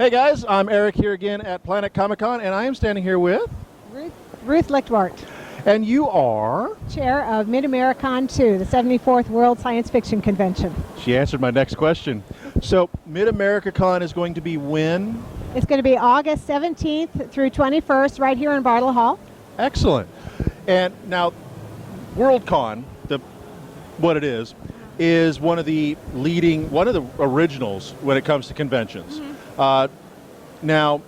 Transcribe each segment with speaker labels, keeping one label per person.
Speaker 1: Hey guys, I'm Eric here again at Planet Comicon, and I am standing here with
Speaker 2: Ruth Lichtwardt,
Speaker 1: and you are
Speaker 2: chair of MidAmericon II, the 74th World Science Fiction Convention.
Speaker 1: She answered my next question. So MidAmericon is going to be when?
Speaker 2: It's going to be August 17th through 21st right here in Bartle Hall.
Speaker 1: Excellent. And now WorldCon, what it is one of the originals when it comes to conventions. Now,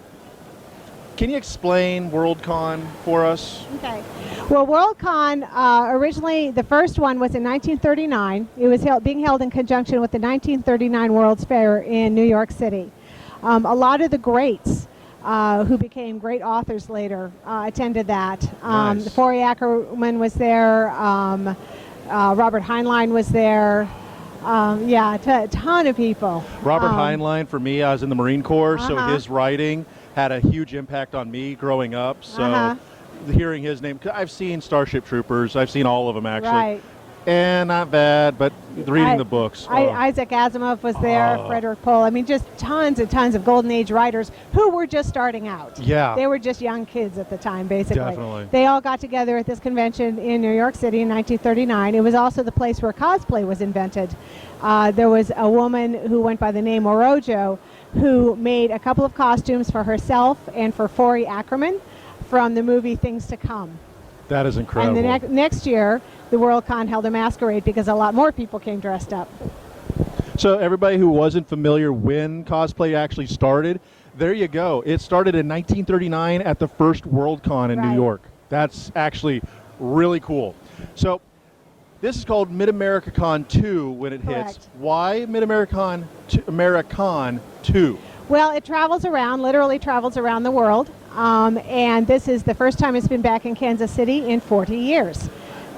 Speaker 1: can you explain WorldCon for us?
Speaker 2: Okay. Well, WorldCon, originally, the first one was in 1939. It was being held in conjunction with the 1939 World's Fair in New York City. A lot of the greats who became great authors later attended that.
Speaker 1: Nice.
Speaker 2: Forey Ackerman was there. Robert Heinlein was there. A ton of people.
Speaker 1: Robert Heinlein, for me, I was in the Marine Corps, so his writing had a huge impact on me growing up. So hearing his name, I've seen Starship Troopers, I've seen all of them actually.
Speaker 2: Right.
Speaker 1: And not bad, but reading the books.
Speaker 2: Isaac Asimov was there, Frederick Pohl. I mean, just tons and tons of Golden Age writers who were just starting out.
Speaker 1: Yeah.
Speaker 2: They were just young kids at the time, basically.
Speaker 1: Definitely.
Speaker 2: They all got together at this convention in New York City in 1939. It was also the place where cosplay was invented. There was a woman who went by the name Orojo who made a couple of costumes for herself and for Forey Ackerman from the movie Things to Come.
Speaker 1: That is incredible.
Speaker 2: And the next year, the WorldCon held a masquerade because a lot more people came dressed up.
Speaker 1: So everybody who wasn't familiar when cosplay actually started, there you go. It started in 1939 at the first WorldCon in New York. That's actually really cool. So this is called MidAmericon II when it hits. Why MidAmericon II?
Speaker 2: Well, it travels around, literally travels around the world. And this is the first time it's been back in Kansas City in 40 years.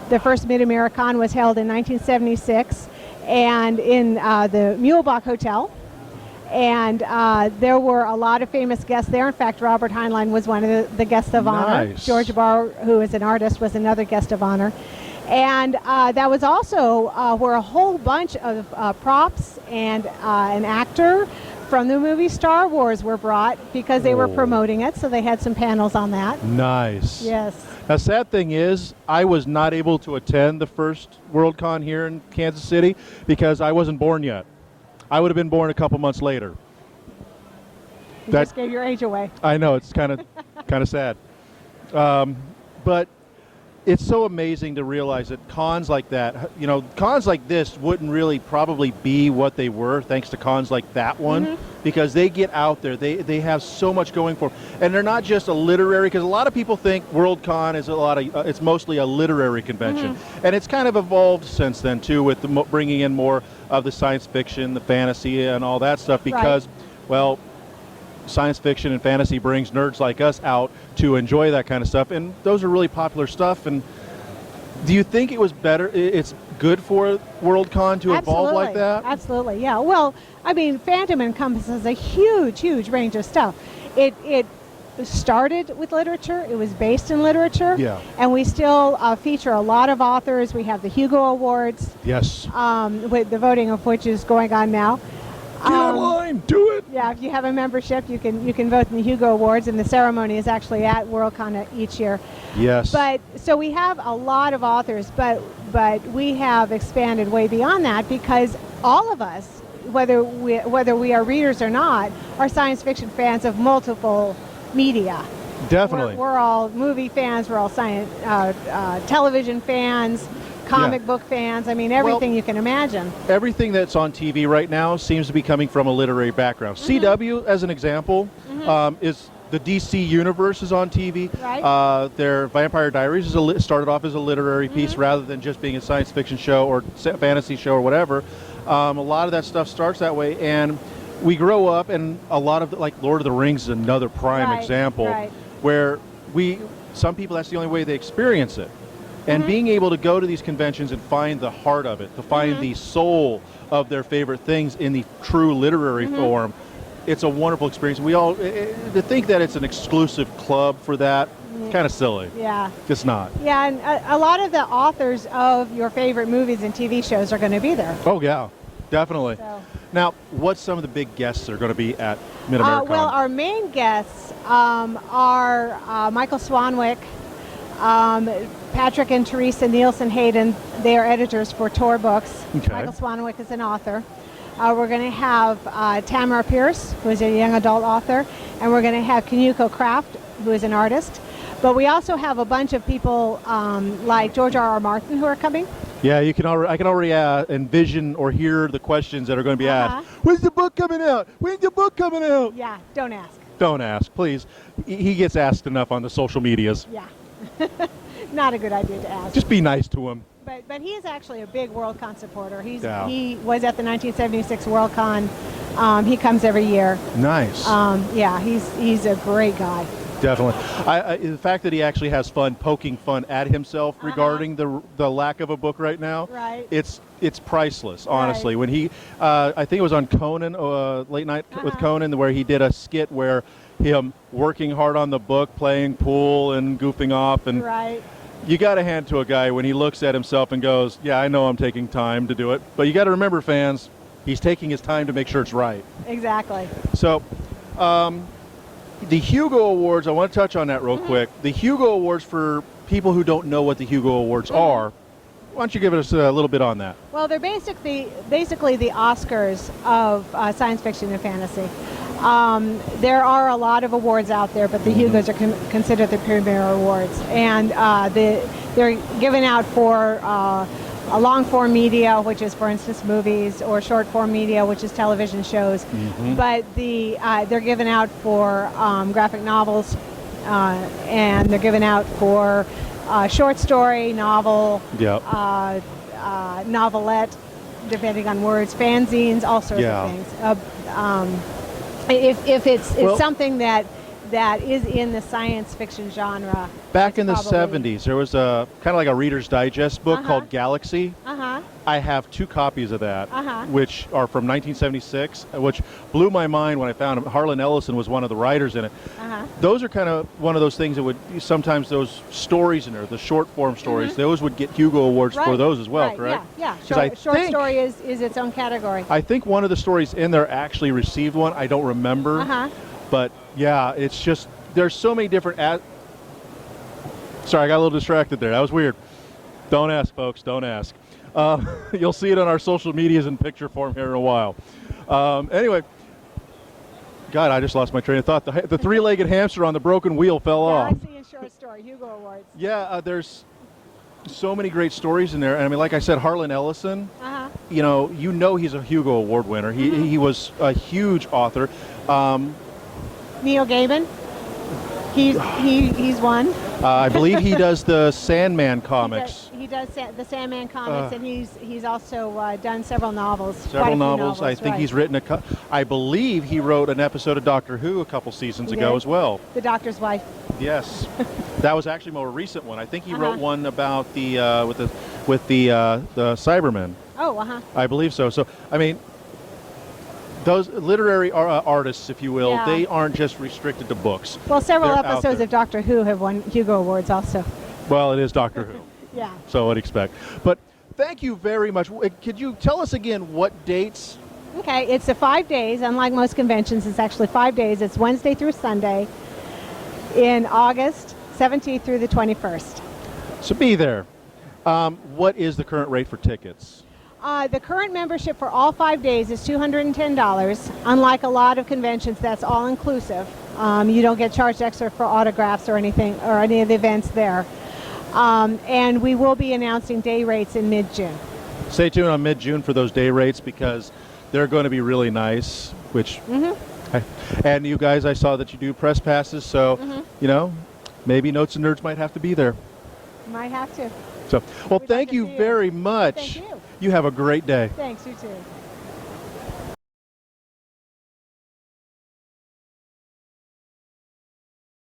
Speaker 2: The first MidAmericon was held in 1976 and in the Mulebach Hotel. And there were a lot of famous guests there. In fact, Robert Heinlein was one of the guests of honor. George Barr, who is an artist, was another guest of honor. And that was also where a whole bunch of props and an actor from the movie Star Wars were brought because they were promoting it, so they had some panels on that.
Speaker 1: Nice.
Speaker 2: Yes.
Speaker 1: The sad thing is, I was not able to attend the first WorldCon here in Kansas City because I wasn't born yet. I would have been born a couple months later.
Speaker 2: You just gave your age away.
Speaker 1: I know, it's kind of sad. But it's so amazing to realize that cons like that, cons like this wouldn't really probably be what they were thanks to cons like that one, because they get out there. They have so much going for them. And they're not just a literary, because a lot of people think WorldCon is it's mostly a literary convention. And it's kind of evolved since then too, with bringing in more of the science fiction, the fantasy, and all that stuff, because, well, science fiction and fantasy brings nerds like us out to enjoy that kind of stuff, and those are really popular stuff. And do you think it was better, it's good for WorldCon to evolve like that?
Speaker 2: Absolutely, yeah. Well, I mean, fandom encompasses a huge range of stuff. It started with literature, it was based in literature, and we still feature a lot of authors. We have the Hugo Awards, with the voting of which is going on now.
Speaker 1: Get online, do it.
Speaker 2: Yeah, if you have a membership, you can vote in the Hugo Awards, and the ceremony is actually at WorldCon each year.
Speaker 1: Yes.
Speaker 2: But so we have a lot of authors, but we have expanded way beyond that because all of us, whether we are readers or not, are science fiction fans of multiple media.
Speaker 1: Definitely.
Speaker 2: We're all movie fans. We're all science television fans. Comic book fans, I mean, everything you can imagine. Everything
Speaker 1: that's on TV right now seems to be coming from a literary background. CW, as an example, is the DC universe is on TV. Their Vampire Diaries started off as a literary piece rather than just being a science fiction show or fantasy show or whatever. A lot of that stuff starts that way, and we grow up, and a lot of like Lord of the Rings is another prime example, where some people, that's the only way they experience it. And being able to go to these conventions and find the heart of it, to find the soul of their favorite things in the true literary form, it's a wonderful experience. We all, to think that it's an exclusive club for that, kind of silly.
Speaker 2: Yeah.
Speaker 1: It's not.
Speaker 2: Yeah, and a lot of the authors of your favorite movies and TV shows are going to be there.
Speaker 1: Oh, yeah, definitely. Now, what's some of the big guests that are going to be at MidAmericon?
Speaker 2: Well, our main guests are Michael Swanwick, Patrick and Teresa Nielsen Hayden. They are editors for Tor Books.
Speaker 1: Okay.
Speaker 2: Michael Swanwick is an author. We're going to have Tamara Pierce, who is a young adult author, and we're going to have Kinuko Kraft, who is an artist. But we also have a bunch of people like George R.R. Martin who are coming.
Speaker 1: Yeah, I can already envision or hear the questions that are going to be asked. When's the book coming out? When's the book coming out?
Speaker 2: Yeah, don't ask.
Speaker 1: Don't ask, please. He gets asked enough on the social medias.
Speaker 2: Yeah. Not a good idea to ask.
Speaker 1: Just be nice to him.
Speaker 2: But he is actually a big Worldcon supporter. He was at the 1976 Worldcon. He comes every year.
Speaker 1: Nice.
Speaker 2: Yeah, he's a great guy.
Speaker 1: Definitely. The fact that he actually has fun poking fun at himself regarding the lack of a book right now,
Speaker 2: right.
Speaker 1: It's priceless, honestly.
Speaker 2: Right.
Speaker 1: When he, I think it was on Conan, Late Night with Conan, where he did a skit where him working hard on the book, playing pool and goofing off, and
Speaker 2: right.
Speaker 1: You got to hand to a guy when he looks at himself and goes, yeah, I know I'm taking time to do it, but you got to remember, fans, he's taking his time to make sure it's right.
Speaker 2: Exactly.
Speaker 1: So, the Hugo Awards, I want to touch on that real quick. The Hugo Awards, for people who don't know what the Hugo Awards are, why don't you give us a little bit on that?
Speaker 2: Well, they're basically the Oscars of science fiction and fantasy. There are a lot of awards out there, but the Hugos are considered the premier awards. And they're given out for a long-form media, which is, for instance, movies, or short-form media, which is television shows. But they're given out for graphic novels, and they're given out for short story, novel, novelette, depending on words, fanzines, all sorts of things. If it's something that is in the science fiction genre.
Speaker 1: Back in the 70s, there was a kind of like a Reader's Digest book called Galaxy. I have 2 copies of that, which are from 1976, which blew my mind when I found them. Harlan Ellison was one of the writers in it. Those are kind of one of those things that would, sometimes those stories in there, the short form stories, those would get Hugo Awards for those as well, correct?
Speaker 2: Yeah. Short story is its own category.
Speaker 1: I think one of the stories in there actually received one. I don't remember. But yeah, it's just, there's so many different sorry, I got a little distracted there. That was weird. Don't ask, folks. Don't ask. You'll see it on our social medias in picture form here in a while. Anyway, God, I just lost my train of thought. The three-legged hamster on the broken wheel fell off.
Speaker 2: I see in short story, Hugo Awards.
Speaker 1: Yeah, there's so many great stories in there. And I mean, like I said, Harlan Ellison, you know he's a Hugo Award winner. He was a huge author.
Speaker 2: Neil Gaiman, he's won.
Speaker 1: I believe he does the Sandman comics.
Speaker 2: He does the Sandman comics, and he's also done several novels.
Speaker 1: Several novels. I think he's written I believe he wrote an episode of Doctor Who a couple seasons ago as well.
Speaker 2: The Doctor's Wife.
Speaker 1: Yes, that was actually a more recent one. I think he wrote one about the with the Cybermen.
Speaker 2: Oh,
Speaker 1: I believe so. So I mean, those literary artists, if you will, they aren't just restricted to books.
Speaker 2: Well, several episodes of Doctor Who have won Hugo Awards also.
Speaker 1: Well, it is Doctor Who.
Speaker 2: Yeah.
Speaker 1: So I'd expect. But thank you very much. Could you tell us again what dates?
Speaker 2: Okay, it's the 5 days. Unlike most conventions, it's actually 5 days. It's Wednesday through Sunday in August 17th through the 21st.
Speaker 1: So be there. What is the current rate for tickets?
Speaker 2: The current membership for all 5 days is $210. Unlike a lot of conventions, that's all inclusive. You don't get charged extra for autographs or anything, or any of the events there. And we will be announcing day rates in mid-June.
Speaker 1: Stay tuned on mid-June for those day rates, because they're going to be really nice. Which, and you guys, I saw that you do press passes, so maybe Notes and Nerds might have to be there.
Speaker 2: Might have to.
Speaker 1: So, well, thank you very much.
Speaker 2: Thank you.
Speaker 1: You have a great day.
Speaker 2: Thanks, you too.